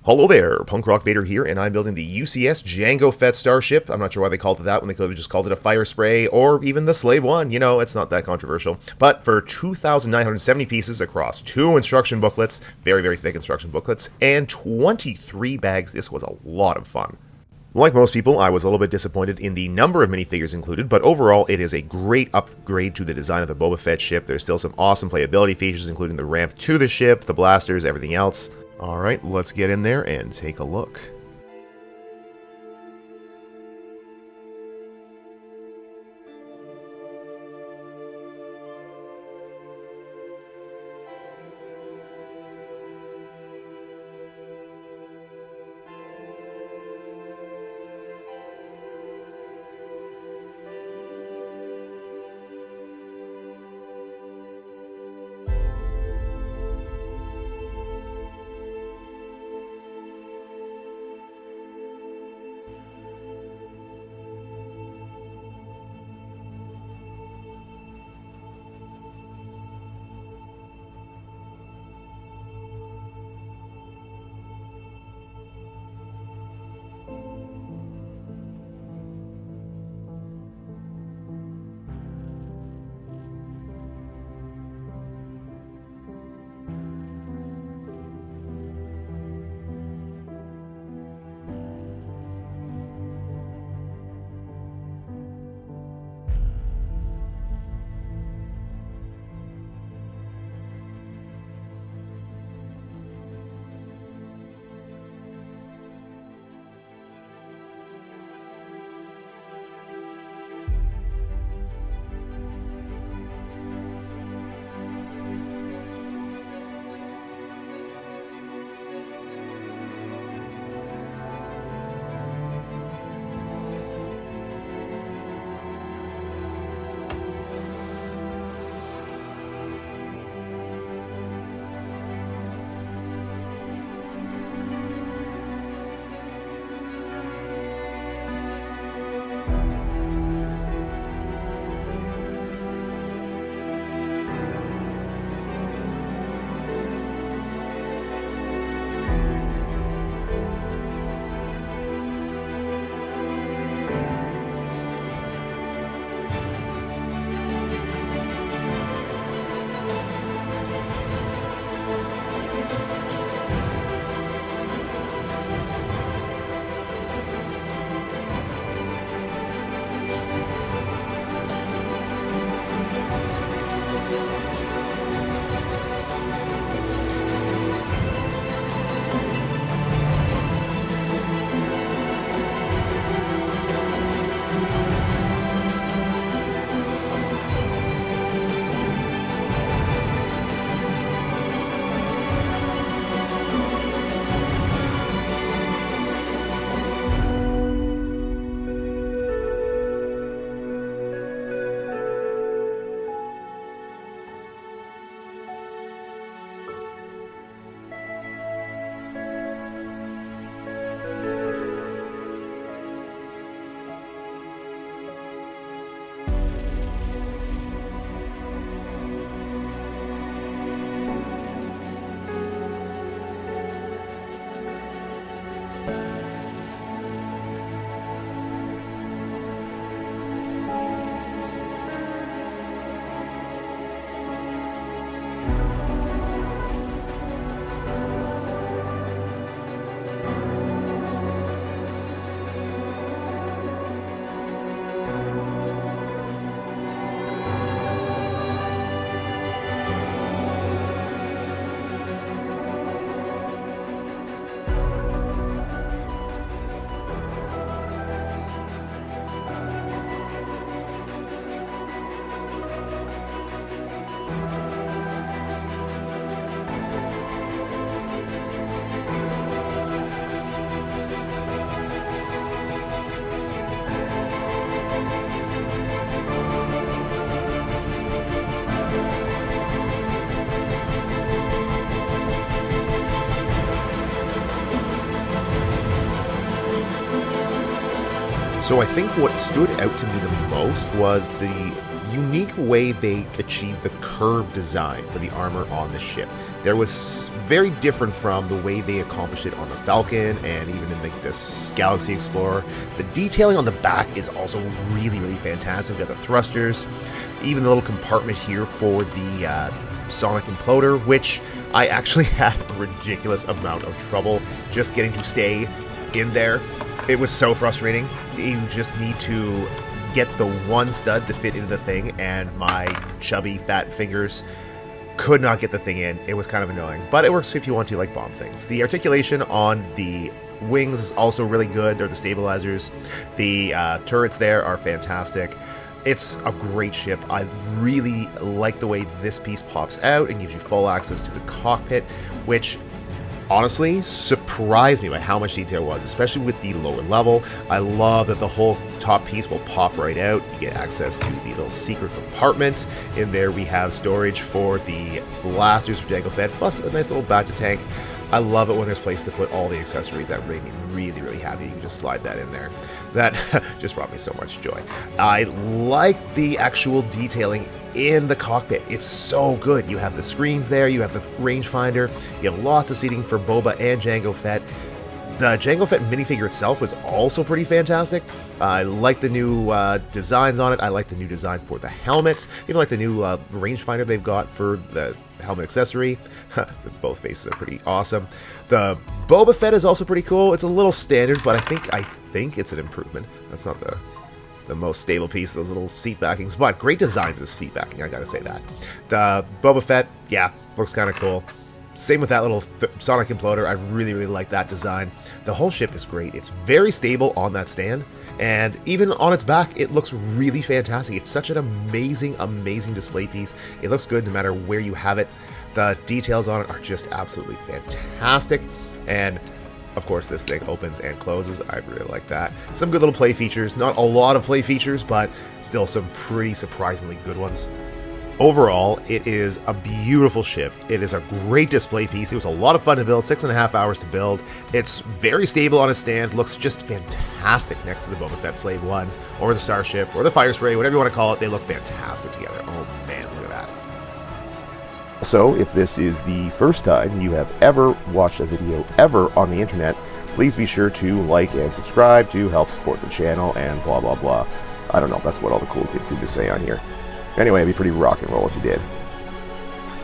Hello there, Punk Rock Vader here, and I'm building the UCS Jango Fett Starship. I'm not sure why they called it that when they could have just called it a Firespray, or even the Slave One. You know, it's not that controversial. But for 2,970 pieces across 2 instruction booklets, very, very thick instruction booklets, and 23 bags, this was a lot of fun. Like most people, I was a little bit disappointed in the number of minifigures included, but overall it is a great upgrade to the design of the Boba Fett ship. There's still some awesome playability features, including the ramp to the ship, the blasters, everything else. Alright, let's get in there and take a look. So I think what stood out to me the most was the unique way they achieved the curved design for the armor on the ship. there was very different from the way they accomplished it on the Falcon and even in like this Galaxy Explorer. The detailing on the back is also really, really fantastic. We've got the thrusters, even the little compartment here for the sonic imploder, which I actually had a ridiculous amount of trouble just getting to stay in there. It was so frustrating. You just need to get the one stud to fit into the thing, and my chubby fat fingers could not get the thing in. It was kind of annoying, but it works if you want to like bomb things. The articulation on the wings is also really good. They're the stabilizers. The turrets there are fantastic. It's a great ship. I really like the way this piece pops out and gives you full access to the cockpit, which honestly surprised me by how much detail was, especially with the lower level. I love that the whole top piece will pop right out. You get access to the little secret compartments. In there we have storage for the blasters for Jango Fett, plus a nice little back to tank. I love it when there's a place to put all the accessories. That made me really, really happy. You can just slide that in there. That just brought me so much joy. I like the actual detailing in the cockpit. It's so good. You have the screens there, you have the rangefinder, you have lots of seating for Boba and Jango Fett. The Jango Fett minifigure itself was also pretty fantastic. I like the new designs on it. I like the new design for the helmet. Even like the new rangefinder they've got for the helmet accessory. Both faces are pretty awesome. The Boba Fett is also pretty cool. It's a little standard, but I think it's an improvement. That's not the most stable piece, those little seat backings, but great design for the seat backing, I gotta say that. The Boba Fett, yeah, looks kind of cool. Same with that little sonic imploder. I really, really like that design. The whole ship is great. It's very stable on that stand, and even on its back, it looks really fantastic. It's such an amazing, amazing display piece. It looks good no matter where you have it. The details on it are just absolutely fantastic, and of course, this thing opens and closes. I really like that. Some good little play features. Not a lot of play features, but still some pretty surprisingly good ones. Overall, it is a beautiful ship. It is a great display piece. It was a lot of fun to build, 6.5 hours to build. It's very stable on its stand, looks just fantastic next to the Boba Fett Slave 1, or the Starship, or the Firespray, whatever you want to call it. They look fantastic together. Oh man, look at that. So, if this is the first time you have ever watched a video ever on the internet, please be sure to like and subscribe to help support the channel and blah blah blah. I don't know, that's what all the cool kids seem to say on here. Anyway, it'd be pretty rock and roll if you did.